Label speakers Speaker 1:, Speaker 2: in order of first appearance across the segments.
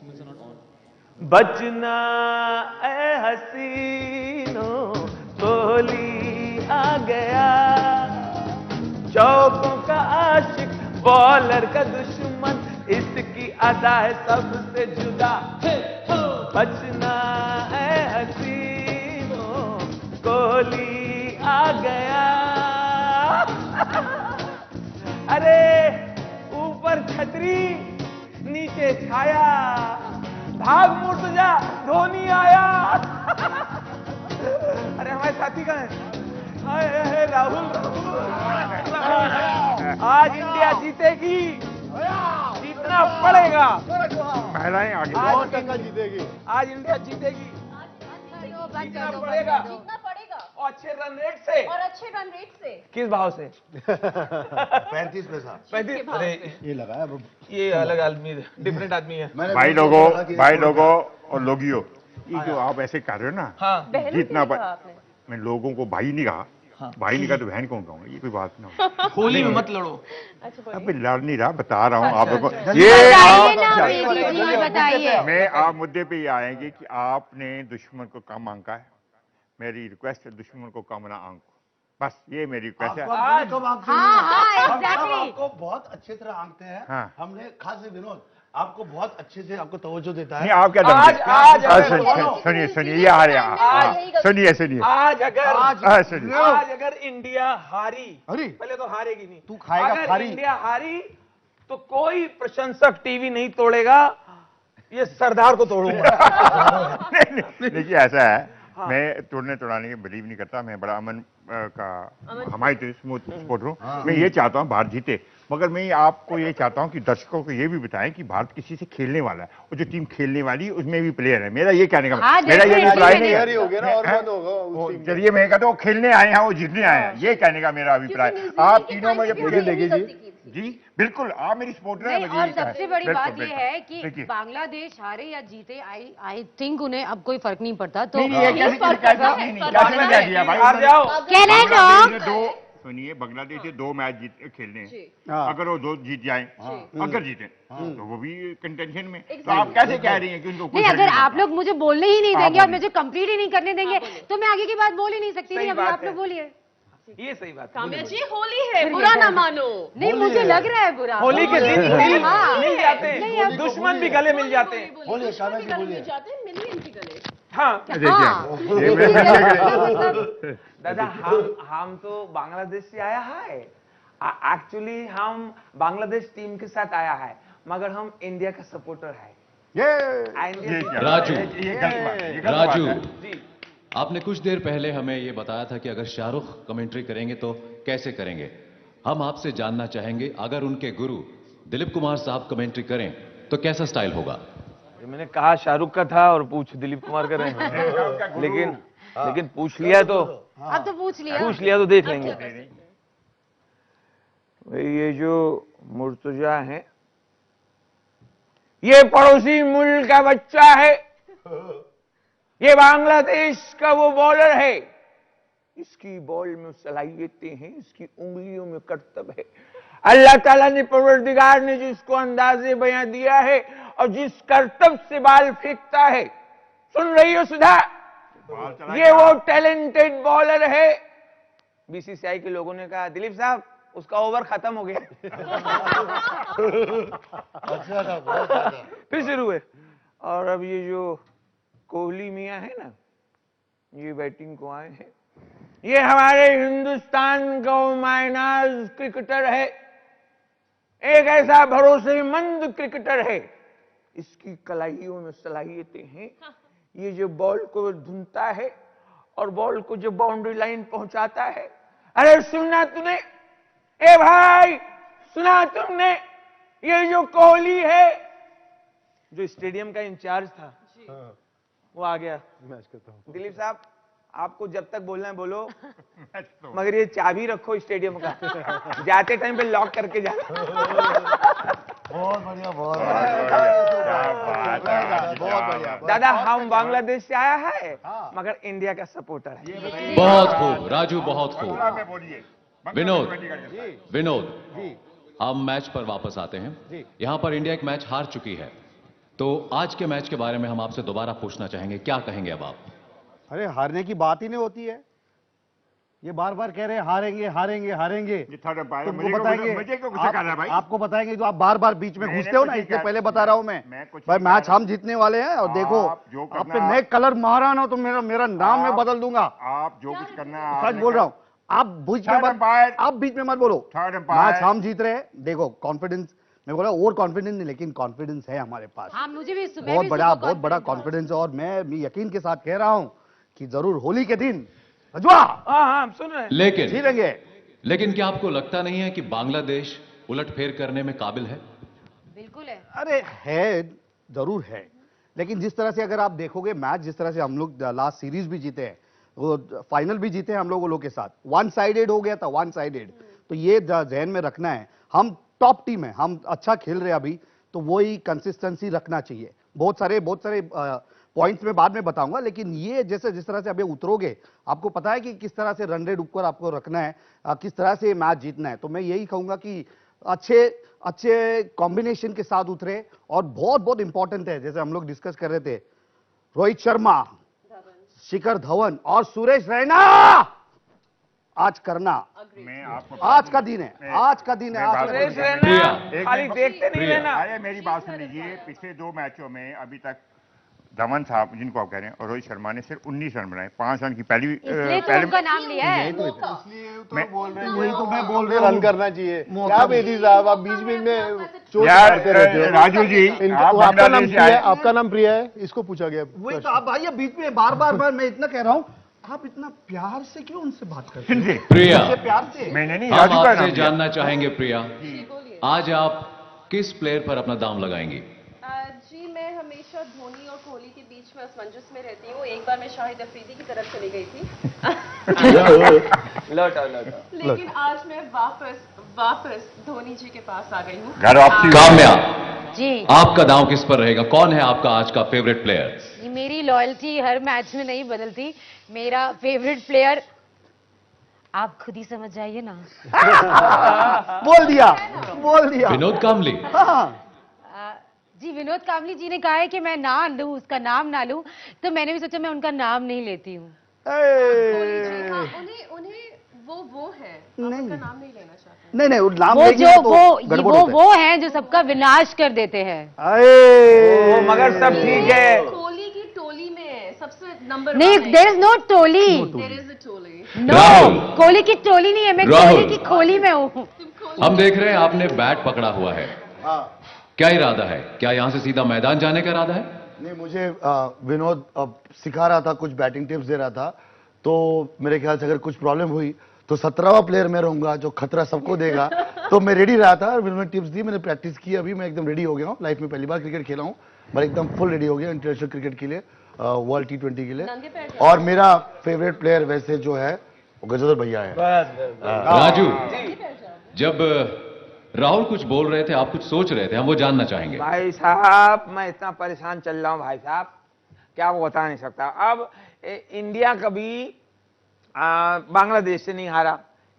Speaker 1: बचना ए हसीनों, कोहली आ गया, चौकों का आशिक, बॉलर का दुश्मन, इसकी अदा है सबसे जुदा। बचना ए हसीनों, कोहली आ गया। अरे ऊपर छतरी, नीचे छाया, भाग मुड़ जा, धोनी आया। अरे हमारे साथी कहाँ है? हाय राहुल, आज इंडिया जीतेगी, जीतना पड़ेगा।
Speaker 2: महिलाएं आगे,
Speaker 1: आज जीतेगी, आज इंडिया जीतेगी, जीतना पड़ेगा,
Speaker 3: जीतना पड़ेगा
Speaker 1: और अच्छे रन रेट से,
Speaker 3: और अच्छे रन रेट से।
Speaker 1: किस भाव से?
Speaker 4: 35 पैसा।
Speaker 1: 35। अरे
Speaker 4: ये लगा है,
Speaker 1: ये अलग आदमी, डिफरेंट आदमी है।
Speaker 2: भाई लोगों और लोगियों, ये जो आप ऐसे कर रहे हो ना,
Speaker 1: हाँ,
Speaker 2: जीतना मैं लोगों को भाई नहीं कहा। हाँ। भाई नहीं कहा तो बहन कौन कहूँगा? ये कोई बात ना।
Speaker 1: होली में मत लड़ो।
Speaker 2: अबे लड़ नहीं रहा, बता रहा हूँ आप लोगों को।
Speaker 5: बताइए।
Speaker 2: मैं आप मुद्दे पे ये आएंगे कि आपने दुश्मन को कम आंका है। मेरी रिक्वेस्ट है, दुश्मन को कम ना आंको, बस ये मेरी रिक्वेस्ट है।
Speaker 4: आपको बहुत अच्छी तरह आंकते हैं।
Speaker 2: हाँ।
Speaker 4: हमने खास विनोद आपको बहुत अच्छे से आपको तवज्जो देता है।
Speaker 2: नहीं, आप क्या सुनिए ये आ रहा, सुनिए
Speaker 1: आज अगर इंडिया हारी,
Speaker 4: अरे
Speaker 1: पहले तो हारेगी नहीं,
Speaker 4: तू खाएगा
Speaker 1: अगर
Speaker 4: खारी।
Speaker 1: इंडिया हारी तो कोई प्रशंसक टीवी नहीं तोड़ेगा, ये सरदार को तोड़ूंगा।
Speaker 2: देखिए ऐसा है, मैं तोड़ने के बिलीव नहीं करता। मैं बड़ा अमन का हमारी सपोर्टर हूँ। मैं ये चाहता हूँ भारत जीते, मगर मैं आपको ये चाहता हूँ कि दर्शकों को ये भी बताएं कि भारत किसी से खेलने वाला है, और जो टीम खेलने वाली है उसमें भी प्लेयर है। मेरा ये कहने का मेरा ये अभिप्राय नहीं है। चलिए मैं कहता हूँ खेलने आए हैं, वो जीतने आए हैं, ये कहने का मेरा अभिप्राय। आप तीनों में जी बिल्कुल, आप मेरी सपोर्टर हैं।
Speaker 5: और सबसे बड़ी बात ये है कि बांग्लादेश हारे या जीते, आई थिंक उन्हें अब कोई फर्क नहीं पड़ता। तो
Speaker 2: सुनिए, बांग्लादेश से 2 मैच खेलने हैं, अगर वो 2 जीत जाएं, अगर जीते तो वो भी कंटेंशन में। तो आप कैसे कह रही हैं कि उनको
Speaker 5: नहीं, अगर आप लोग मुझे बोलने ही नहीं देंगे और मुझे कंप्लीट ही नहीं करने देंगे तो मैं आगे की बात बोल ही नहीं सकती। नहीं, अभी आप लोग बोलिए।
Speaker 1: ये सही बात।
Speaker 3: काम्या जी, होली है, बुरा ना मानो।
Speaker 5: नहीं, मुझे लग रहा है बुरा।
Speaker 1: होली के दिन मिल जाते हैं, दुश्मन भी गले मिल जाते हैं।
Speaker 4: बोलिए काम्या जी, बोलिए।
Speaker 3: जाते हैं मिलियन के गले।
Speaker 1: हाँ
Speaker 2: देखिए
Speaker 1: दादा, हम तो बांग्लादेश से आया है। एक्चुअली हम बांग्लादेश टीम के साथ आया है, मगर हम इंडिया का सपोर्टर है।
Speaker 6: राजू, आपने कुछ देर पहले हमें ये बताया था कि अगर शाहरुख कमेंट्री करेंगे तो कैसे करेंगे। हम आपसे जानना चाहेंगे, अगर उनके गुरु दिलीप कुमार साहब कमेंट्री करें तो कैसा स्टाइल होगा?
Speaker 1: मैंने कहा शाहरुख का था और पूछ दिलीप कुमार का रहे, लेकिन पूछ लिया तो
Speaker 5: अब तो पूछ लिया
Speaker 1: तो देख लेंगे। ये जो मुर्तजा है, ये पड़ोसी मुल्क का बच्चा है, ये बांग्लादेश का वो बॉलर है। इसकी बॉल में सलाहियतें हैं, इसकी उंगलियों में करतब है। अल्लाह ताला ने, परवरदिगार ने जिसको अंदाजे बयां दिया है और जिस करतब से बाल फेंकता है, सुन रही हो सुधा, ये वो टैलेंटेड बॉलर है। बीसीसीआई के लोगों ने कहा, दिलीप साहब उसका ओवर खत्म हो गया।
Speaker 4: अच्छा था, बहुत अच्छा।
Speaker 1: फिर शुरू है। और अब ये जो कोहली मियां है ना, ये बैटिंग को आए हैं। ये हमारे हिंदुस्तान का मायनाज क्रिकेटर है, एक ऐसा भरोसेमंद क्रिकेटर है, इसकी कलाइयों में सलाहियतें हैं। ये जो बॉल को धुनता है और बॉल को जो बाउंड्री लाइन पहुंचाता है, अरे सुना तूने, ए भाई सुना तुमने, ये जो कोहली है, जो स्टेडियम का इंचार्ज था, वो आ गया। दिलीप साहब, आपको जब तक बोलना है बोलो, मगर ये चाबी रखो स्टेडियम का, जाते टाइम पे लॉक करके जाना।
Speaker 4: बहुत बढ़िया, बहुत बढ़िया।
Speaker 1: दादा, हम बांग्लादेश से आया है, मगर इंडिया का सपोर्टर है।
Speaker 6: बहुत खूब राजू, बहुत खूब। विनोद, हम मैच पर वापस आते हैं। यहां पर इंडिया एक मैच हार चुकी है, तो आज के मैच के बारे में हम आपसे दोबारा पूछना चाहेंगे, क्या कहेंगे अब आप?
Speaker 4: अरे हारने की बात ही नहीं होती है, ये बार बार कह रहे हैं हारेंगे हारेंगे हारेंगे। तुमको बताएंगे,
Speaker 2: मुझे क्यों गुस्सा कर रहा है भाई?
Speaker 4: आपको बताएंगे जो आप बार बार बीच में घुसते हो ना, इसलिए पहले बता रहा हूं मैं भाई मैच हम जीतने वाले हैं। और देखो आप पे नए कलर मारा ना तो मेरा नाम मैं बदल दूंगा।
Speaker 2: आप जो कुछ करना है
Speaker 4: सच बोल रहा हूँ, आप बीच में मत बोलो। मैच हम जीत रहे हैं। देखो कॉन्फिडेंस, मैं बोला ओवर कॉन्फिडेंस नहीं, लेकिन कॉन्फिडेंस है हमारे पास।
Speaker 5: हाँ, मुझे भी
Speaker 4: बहुत बड़ा कॉन्फिडेंस है। और मैं यकीन के साथ कह रहा हूं कि जरूर होली के दिन रजवा
Speaker 1: हाँ सुन रहे हैं।
Speaker 6: लेकिन
Speaker 4: जीतेंगे।
Speaker 6: क्या आपको लगता नहीं है कि बांग्लादेश उलटफेर करने में काबिल है?
Speaker 5: बिल्कुल है।
Speaker 4: अरे है, जरूर है, लेकिन जिस तरह से अगर आप देखोगे मैच, जिस तरह से हम लोग लास्ट सीरीज भी जीते हैं, वो फाइनल भी जीते हैं हम लोगों के साथ, वन साइडेड हो गया था, वन साइडेड। तो ये जहन में रखना है, हम टॉप टीम है, हम अच्छा खेल रहे हैं अभी, तो वही कंसिस्टेंसी रखना चाहिए। बहुत सारे पॉइंट्स में बाद में बताऊंगा, लेकिन ये जैसे जिस तरह से अभी उतरोगे, आपको पता है कि किस तरह से रन रेट ऊपर आपको रखना है, किस तरह से मैच जीतना है। तो मैं यही कहूंगा कि अच्छे कॉम्बिनेशन के साथ उतरे। और बहुत इंपॉर्टेंट है, जैसे हम लोग डिस्कस कर रहे थे, रोहित शर्मा, शिखर धवन और सुरेश रैना आज करना।
Speaker 2: मैं आपको
Speaker 4: आज का दिन है, आज का दिन है।
Speaker 1: सुरेश रैना खाली देखते नहीं रहना।
Speaker 2: अरे मेरी बात सुन लीजिए, पिछले 2 मैचों में अभी तक धवन साहब जिनको आप कह रहे हैं और रोहित शर्मा ने सिर्फ 19 रन बनाए, 5 रन की पहले
Speaker 5: उनका नाम लिया है।
Speaker 4: यही तो मैं बोल रहा हूँ,
Speaker 7: रन करना चाहिए। क्या बेदी साहब, आप बीच में चोट
Speaker 2: यार
Speaker 7: मारते रहते हो।
Speaker 2: राजू जी, आप
Speaker 7: आपका नाम
Speaker 2: बांग्लादेश
Speaker 7: प्रिया है,
Speaker 2: आए।
Speaker 7: आपका नाम प्रिया है, इसको पूछा गया।
Speaker 4: वही तो आप भाई बीच में बार मैं इतना कह रहा हूँ, आप इतना प्यार से क्यों उनसे बात करते
Speaker 2: किनसे?
Speaker 6: प्रिया,
Speaker 4: प्यार से।
Speaker 2: मैंने नहीं,
Speaker 6: हम
Speaker 2: राजू का
Speaker 6: आपसे
Speaker 2: नाम लिया।
Speaker 6: जानना चाहेंगे प्रिया, आज आप किस प्लेयर पर अपना दाम लगाएंगी?
Speaker 3: जी मैं हमेशा धोनी और कोहली के बीच में असमंजस में रहती हूँ। एक बार मैं शाहिद अफरीदी की तरफ चली गई थी
Speaker 1: लौटा
Speaker 3: लेकिन आज मैं वापस धोनी जी के पास आ गई हूँ।
Speaker 2: घर वापसी।
Speaker 6: काम्या,
Speaker 5: जी
Speaker 6: आपका दांव किस पर रहेगा? कौन है आपका आज का फेवरेट प्लेयर?
Speaker 5: जी, मेरी लॉयल्टी हर मैच में नहीं बदलती। मेरा फेवरेट प्लेयर आप खुद ही समझ जाइए ना।
Speaker 4: बोल दिया
Speaker 6: विनोद कामली।
Speaker 4: हाँ।
Speaker 5: जी, विनोद कामली जी ने कहा है कि मैं ना लूं, उसका नाम ना लूं, तो मैंने भी सोचा मैं उनका नाम नहीं लेती हूँ।
Speaker 3: उन्हें वो है, आप उनका नाम नहीं लेना चाहते?
Speaker 4: नहीं वो नाम
Speaker 5: वो
Speaker 4: लेगी
Speaker 5: जो
Speaker 4: तो गड़बड़ होता है।
Speaker 5: वो हैं जो सबका विनाश कर देते हैं।
Speaker 1: वो मगर सब ठीक है।
Speaker 3: कोहली की टोली में सबसे नंबर
Speaker 5: नहीं, देयर इज नो टोली।
Speaker 3: देयर इज अ टोली।
Speaker 6: राहुल।
Speaker 5: कोहली की टोली नहीं है, मैं
Speaker 6: राहुल।
Speaker 5: कोहली की खोली में हूँ।
Speaker 6: हम देख रहे हैं आपने बैट पकड़ा हुआ है, क्या इरादा है? क्या यहां से सीधा मैदान जाने का इरादा है?
Speaker 7: नहीं, मुझे विनोद सिखा रहा था, कुछ बैटिंग टिप्स दे रहा था, तो मेरे ख्याल से अगर कुछ प्रॉब्लम हुई तो 17वां प्लेयर मैं रहूंगा जो खतरा सबको देगा। तो मैं रेडी रहा था, विनोद ने टिप्स दी, मैंने प्रैक्टिस की, अभी मैं एकदम रेडी हो गया हूँ। लाइफ में पहली बार क्रिकेट खेला हूँ, मैं एकदम फुल रेडी हो गया इंटरनेशनल क्रिकेट के लिए, वर्ल्ड T20 के लिए। और मेरा फेवरेट प्लेयर वैसे जो है वो गजोदर भैया है।
Speaker 6: राजू, जब राहुल कुछ बोल रहे थे, आप कुछ सोच रहे थे, हम वो जानना चाहेंगे।
Speaker 1: भाई साहब मैं इतना परेशान चल रहा हूँ भाई साहब, क्या वो बता नहीं सकता। अब इंडिया कभी बांग्लादेश से नहीं हारा,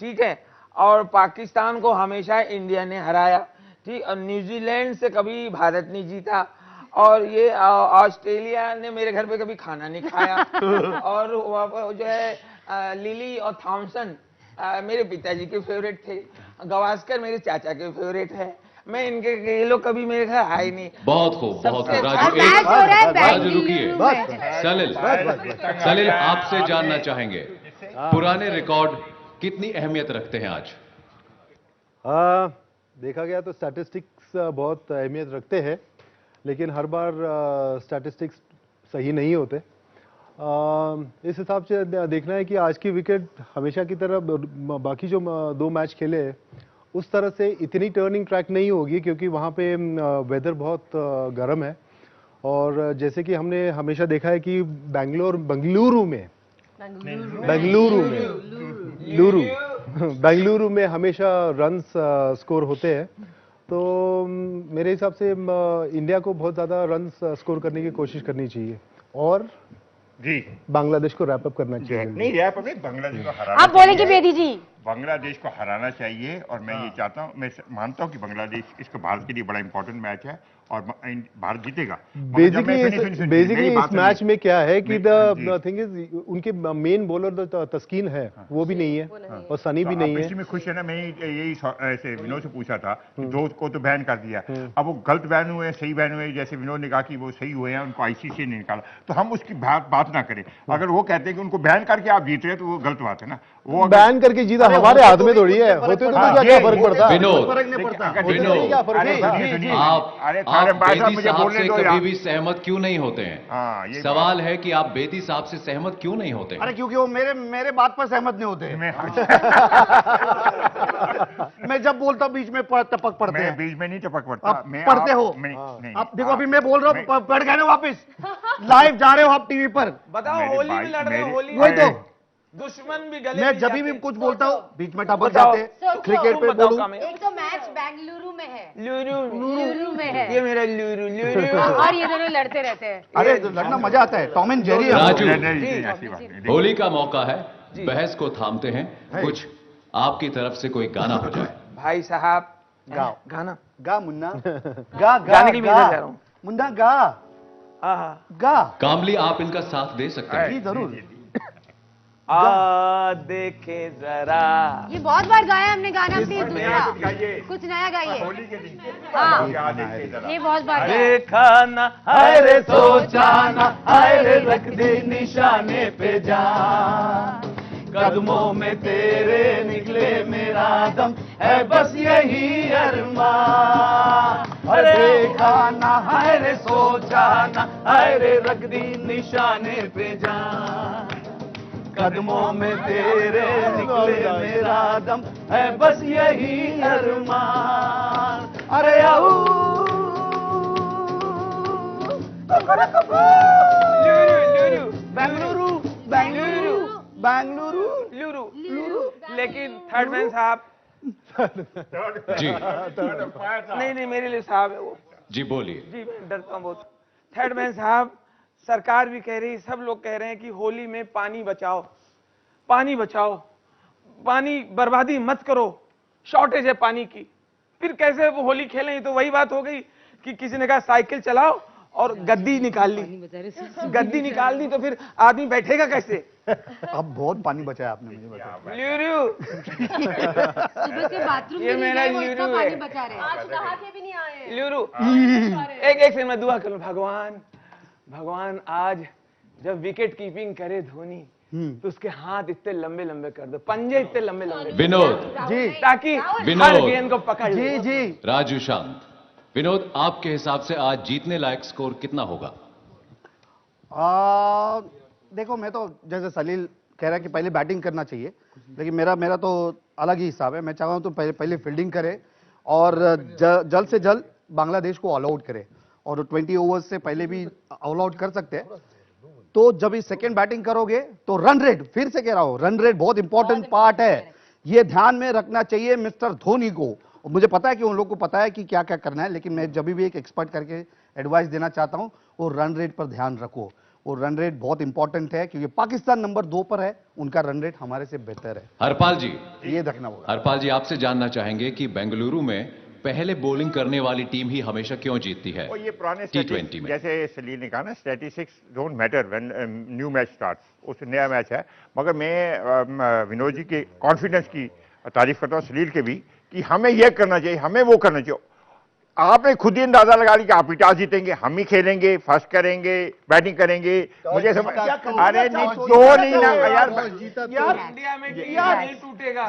Speaker 1: ठीक है, और पाकिस्तान को हमेशा इंडिया ने हराया, ठीक, और न्यूजीलैंड से कभी भारत नहीं जीता, और ये ऑस्ट्रेलिया ने मेरे घर पे कभी खाना नहीं खाया और जो है लिली और थॉमसन मेरे पिताजी के फेवरेट थे, गवास्कर मेरे चाचा के फेवरेट है, मैं इनके ये लोग कभी मेरे घर आए नहीं।
Speaker 6: बहुत खूब, बहुत खूब। राजू,
Speaker 5: मैच हो रहा है
Speaker 6: राजू रुकिए।
Speaker 5: बेंगलुरु में।
Speaker 6: सलिल आपसे जानना चाहेंगे, पुराने रिकॉर्ड कितनी अहमियत रखते हैं आज?
Speaker 7: देखा गया तो स्टैटिस्टिक्स बहुत अहमियत रखते हैं, लेकिन हर बार स्टैटिस्टिक्स सही नहीं होते। इस हिसाब से देखना है कि आज की विकेट हमेशा की तरह बाकी जो 2 मैच खेले हैं उस तरह से इतनी टर्निंग ट्रैक नहीं होगी, क्योंकि वहाँ पे वेदर बहुत गर्म है। और जैसे कि हमने हमेशा देखा है कि बेंगलुरु में हमेशा रन्स स्कोर होते हैं। तो मेरे हिसाब से इंडिया को बहुत ज़्यादा रन्स स्कोर करने की कोशिश करनी चाहिए और
Speaker 2: जी
Speaker 7: बांग्लादेश को रैप अप करना चाहिए।
Speaker 2: नहीं रैप नहीं, बांग्लादेश को हराना
Speaker 5: आप बोलेंगे बेदी जी?
Speaker 2: बांग्लादेश को हराना चाहिए और मैं ये चाहता हूँ, मैं मानता हूँ कि बांग्लादेश इसका भारत के लिए बड़ा इंपॉर्टेंट मैच है और भारत जीतेगा।
Speaker 7: बेसिकली इस मैच में क्या है कि द थिंग इज उनके मेन बॉलर तस्कीन है, वो भी नहीं है और सनी भी नहीं है।
Speaker 2: इसमें खुश है ना, मैं यही ऐसे विनोद से पूछा था कि दो को तो बैन कर दिया, अब वो गलत बैन हुए सही बैन हुए, जैसे विनोद ने कहा कि वो सही हुए हैं, उनको आईसीसी ने निकाला, तो हम उसकी बात ना करें। अगर वो कहते हैं कि उनको बैन करके आप जीत रहे हैं तो वो गलत बात है ना। वो
Speaker 7: बैन करके जीता हमारे हाथ में थोड़ी है, होते तो क्या फर्क पड़ता?
Speaker 6: विनोद,
Speaker 4: फर्क नहीं पड़ता।
Speaker 6: आप बेदी साहब से कभी भी सहमत क्यों नहीं होते हैं? सवाल है कि आप बेदी साहब से सहमत क्यों नहीं होते?
Speaker 4: अरे क्योंकि वो मेरे बात पर सहमत नहीं होते। मैं जब बोलता हूँ बीच में टपक पड़ते हैं।
Speaker 2: बीच में नहीं टपक पड़ता,
Speaker 4: आप पढ़ते हो। अब देखो अभी मैं बोल रहा हूँ, पढ़ गए ना वापिस, लाइव जा रहे हो आप टीवी पर।
Speaker 1: बताओ, होली में लड़ रहे हो, होली
Speaker 4: वही तो
Speaker 1: दुश्मन भी गले
Speaker 4: मैं जब भी कुछ बोलता हूँ बीच में टपक जाते हैं। क्रिकेट पे बोलूं,
Speaker 5: एक तो मैच बेंगलुरु में है,
Speaker 1: लूरू
Speaker 5: में है,
Speaker 1: ये मेरा लूरू
Speaker 5: और ये दोनों लड़ते रहते हैं।
Speaker 4: अरे लड़ना मजा आता है, Tom and Jerry.
Speaker 6: Raju, Holi का मौका है, बहस को थामते हैं, कुछ आपकी तरफ से कोई गाना हो जाए।
Speaker 1: भाई साहब
Speaker 4: गाओ
Speaker 1: गाना
Speaker 4: गा मुन्ना, गा
Speaker 1: गाने के लिए इधर जा रहा हूँ।
Speaker 4: मुन्ना गा गा।
Speaker 6: कामली, आप इनका साथ दे सकते हैं?
Speaker 4: जी जरूर।
Speaker 1: आ देखे जरा,
Speaker 5: ये बहुत बार गाया हमने गाना, प्लीज दूसरा कुछ नया गाइए। हाँ, ये बहुत बार गाया।
Speaker 1: देखा ना हाय रे सोचा ना, हाय रे रख दे निशाने पे जान, कदमों में तेरे निकले मेरा दम है बस यही अरमान। अरे देखा ना हाय रे सोचा ना, हाय रे रख दी निशाने पे जान, कदमों में तेरे निकले मेरा दम है बस यही अरमान। अरे आओ बेंगलुरु बेंगलुरु बेंगलुरु लुरु लुरु। लेकिन थर्ड मैन साहब
Speaker 6: जी
Speaker 1: नहीं मेरे लिए साहब है वो।
Speaker 6: जी बोलिए।
Speaker 1: जी मैं डरता हूँ बहुत। थर्ड मैन साहब, सरकार भी कह रही, सब लोग कह रहे हैं कि होली में पानी बचाओ, पानी बचाओ, पानी बर्बादी मत करो, शॉर्टेज है पानी की। फिर कैसे वो होली खेलें? तो वही बात हो गई कि किसी ने कहा साइकिल चलाओ और गद्दी निकाल ली, गद्दी निकाल दी तो फिर आदमी बैठेगा कैसे?
Speaker 4: अब बहुत पानी बचाया आपने मुझे बताया।
Speaker 5: सुबह से बाथरूम
Speaker 1: ये मेरा
Speaker 5: वो इतना
Speaker 1: ल्यूरू
Speaker 5: पानी
Speaker 1: है।
Speaker 5: बचा रहे हैं।
Speaker 3: आज नहा के भी नहीं आए हैं।
Speaker 1: ल्यूरू एक से मैं दुआ करूं, भगवान आज जब विकेट कीपिंग करे धोनी तो उसके हाथ इतने लंबे लंबे कर दो, पंजे इतने लंबे लंबे,
Speaker 6: विनोद
Speaker 4: जी,
Speaker 1: ताकि हर गेंद को पकड़ ले।
Speaker 4: जी जी।
Speaker 6: राजू शांत। विनोद, आपके हिसाब से आज जीतने लायक स्कोर कितना होगा?
Speaker 4: देखो मैं तो जैसे सलील कह रहा है कि पहले बैटिंग करना चाहिए, लेकिन मेरा तो अलग ही हिसाब है। मैं चाहता हूं तो पहले फील्डिंग करे और जल्द से जल्द बांग्लादेश को ऑल आउट करे, और 20 ओवर्स से पहले भी ऑल आउट कर सकते हैं। तो जब इस सेकेंड बैटिंग करोगे तो रन रेट, फिर से कह रहा हूं, रन रेट बहुत इंपॉर्टेंट पार्ट है, ये ध्यान में रखना चाहिए मिस्टर धोनी को। मुझे पता है कि उन लोग को पता है कि क्या क्या करना है, लेकिन मैं जब भी एक एक्सपर्ट करके एडवाइस देना चाहता हूं, वो रन रेट पर ध्यान रखो। वो रन रेट बहुत इंपॉर्टेंट है, क्योंकि पाकिस्तान नंबर 2 पर है, उनका रन रेट हमारे से बेहतर है।
Speaker 6: हरपाल जी,
Speaker 4: ये देखना होगा।
Speaker 6: हरपाल जी, आपसे जानना चाहेंगे कि बेंगलुरु में पहले बॉलिंग करने वाली टीम ही हमेशा क्यों जीतती है?
Speaker 2: और ये पुराने
Speaker 6: T20 में,
Speaker 2: जैसे सलील ने कहा ना, statistics don't matter when new match starts, उस नया मैच है। मगर मैं विनोद जी के कॉन्फिडेंस की तारीफ करता हूँ, सलील के भी, कि हमें यह करना चाहिए, हमें वो करना चाहिए। आपने खुद ही अंदाजा लगा लिया कि आप ही टॉस जीतेंगे, हम ही खेलेंगे, फर्स्ट करेंगे, बैटिंग करेंगे। मुझे समझ, अरे नहीं दो नहीं ना यार,
Speaker 1: इंडिया में नहीं टूटेगा,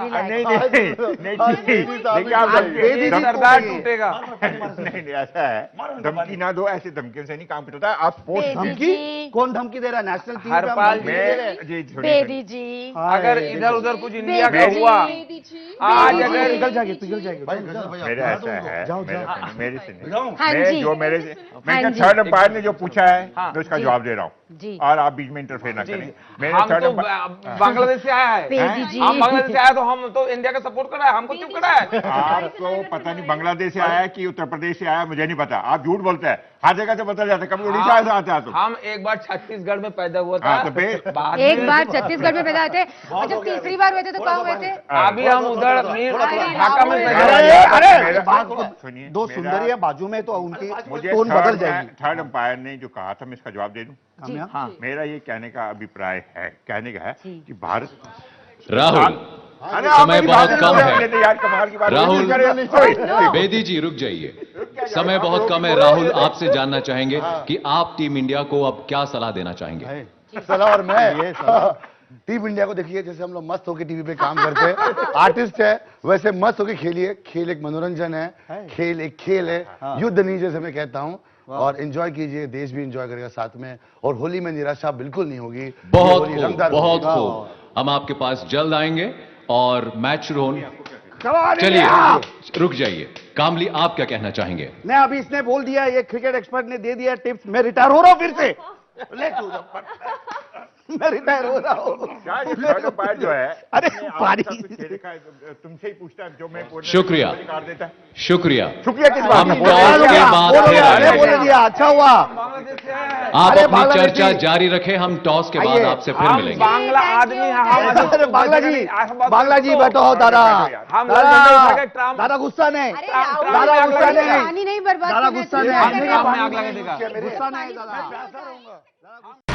Speaker 2: सरदार
Speaker 1: टूटेगा।
Speaker 2: नहीं ऐसा है, धमकी ना दो, ऐसे धमकियों से नहीं काम होता है। आप स्पोर्ट्स
Speaker 4: धमकी कौन धमकी दे रहा है? नेशनल टीम
Speaker 1: हरपाल
Speaker 5: बेदी जी,
Speaker 1: अगर इधर उधर कुछ इंडिया का हुआ, आज अगर
Speaker 4: पिघल जाएगी
Speaker 2: मेरा ऐसा है, मेरे से नहीं।
Speaker 5: हाँ
Speaker 2: मैं
Speaker 5: जी।
Speaker 2: जो मेरे से मैं
Speaker 5: हाँ जी।
Speaker 2: थर्ड अंपायर ने जो पूछा है
Speaker 1: हाँ,
Speaker 2: मैं उसका
Speaker 5: जी।
Speaker 2: जवाब दे रहा हूँ
Speaker 5: जी।
Speaker 2: और आप बीच में इंटरफेयर ना करें। मेरे
Speaker 1: हम
Speaker 2: थर्ड
Speaker 1: तो
Speaker 2: अंपायर
Speaker 1: बांग्लादेश से आया है,
Speaker 5: बेदी जी।
Speaker 1: हम बांग्लादेश से आया तो हम तो इंडिया का सपोर्ट कर रहा है, हमको चुप करा है।
Speaker 2: आपको पता नहीं बांग्लादेश से आया है कि उत्तर प्रदेश से आया है, मुझे नहीं पता। आप झूठ बोलते हैं, हर जगह से बदल जाते हैं, कभी उड़ीसा से आते हैं तो।
Speaker 1: हम एक बार छत्तीसगढ़ में पैदा हुआ था,
Speaker 2: हाँ, तो फिर?
Speaker 1: बाद
Speaker 5: एक
Speaker 1: में-
Speaker 5: बार छत्तीसगढ़ में पैदा हुए थे और जब तीसरी बार हुए थे तो कहाँ हुए थे?
Speaker 1: अभी हम उधर ढाका में पैदा
Speaker 5: अरे,
Speaker 1: हुए।
Speaker 2: अरे
Speaker 4: मेरे बात को
Speaker 2: सुनिए,
Speaker 4: दो
Speaker 2: मेरा-
Speaker 4: सुंदरी है बाजू में तो उनकी
Speaker 2: मुझे
Speaker 4: टोन बदल जाएगी।
Speaker 2: थर्ड अंपायर ने जो कहा था मैं इसका जवाब दे दूं।
Speaker 5: जी।
Speaker 1: हाँ,
Speaker 2: मेरा ये कहने का अभिप्राय है, कहने का है
Speaker 5: जी।
Speaker 2: कि भारत
Speaker 6: राहुल
Speaker 2: अरे आप
Speaker 6: समय
Speaker 2: मेरी
Speaker 6: बहुत
Speaker 2: बात
Speaker 6: कम
Speaker 2: नहीं
Speaker 6: है।
Speaker 2: लेते यार, कमाल की बात
Speaker 6: राहुल
Speaker 2: करें।
Speaker 6: बेदी जी रुक जाइए, समय बहुत कम है। राहुल आपसे जानना चाहेंगे कि आप टीम इंडिया को अब क्या सलाह देना चाहेंगे?
Speaker 8: सलाह और मैं टीम इंडिया को देखिए, जैसे हम लोग मस्त होकर टीवी पे काम करते हैं, आर्टिस्ट है वैसे मस्त होकर खेलिए। खेल एक मनोरंजन है, खेल एक खेल है, युद्ध नहीं जैसे मैं कहता हूँ। और एंजॉय कीजिए, देश भी एंजॉय करेगा साथ में। और होली में निराशा बिल्कुल नहीं होगी।
Speaker 6: बहुत
Speaker 8: होली
Speaker 6: खूब,
Speaker 8: रंगदार
Speaker 6: बहुत
Speaker 8: होगी।
Speaker 6: खूब। हम आपके पास जल्द आएंगे और मैच शुरू होने। चलिए रुक जाइए, कामली आप क्या कहना चाहेंगे?
Speaker 4: मैं अभी इसने बोल दिया, ये क्रिकेट एक्सपर्ट ने दे दिया टिप्स, मैं रिटायर हो रहा हूँ फिर से। मैं रिटायर हो रहा हूँ।
Speaker 2: क्या ये थर्ड अंपायर जो है,
Speaker 4: अरे
Speaker 2: इसने आज
Speaker 4: पारी।
Speaker 2: तक कुछ खेले का तुमसे ही पूछता है, जो मैं बोलने
Speaker 6: शुक्रिया।
Speaker 2: में काट देता है।
Speaker 6: शुक्रिया।
Speaker 2: शुक्रिया किस बात
Speaker 6: हम
Speaker 2: का?
Speaker 6: टॉस के बाद फिर
Speaker 4: अरे
Speaker 6: आएंगे।
Speaker 4: बोले दिया, अच्छा हुआ।
Speaker 1: बांग्लादेश से आया है।
Speaker 6: आप
Speaker 4: अरे
Speaker 6: अपनी
Speaker 4: बांग्लादेश
Speaker 6: चर्चा
Speaker 4: जी।
Speaker 6: जारी रखें, हम टॉस के बाद
Speaker 4: आइए,
Speaker 6: आपसे फिर
Speaker 1: हम
Speaker 6: मिलेंगे।
Speaker 1: बांग्ला आदमी हैं, हम
Speaker 4: अरे बांग्ला जी बैठो हो दादा।
Speaker 1: हम
Speaker 4: दादा,
Speaker 1: लेजेंडरी उठा के ट्रम्प-
Speaker 4: दादा गुस्सा नहीं,
Speaker 5: अरे
Speaker 1: राहुल,
Speaker 4: दादा गुस्सा नहीं,
Speaker 5: पानी नहीं बर्बाद
Speaker 4: दादा
Speaker 5: करना
Speaker 4: गुस्सा
Speaker 5: चाहिए।
Speaker 4: नहीं,
Speaker 1: काम में आग लगा देगा।
Speaker 4: गुस्सा नहीं दादा।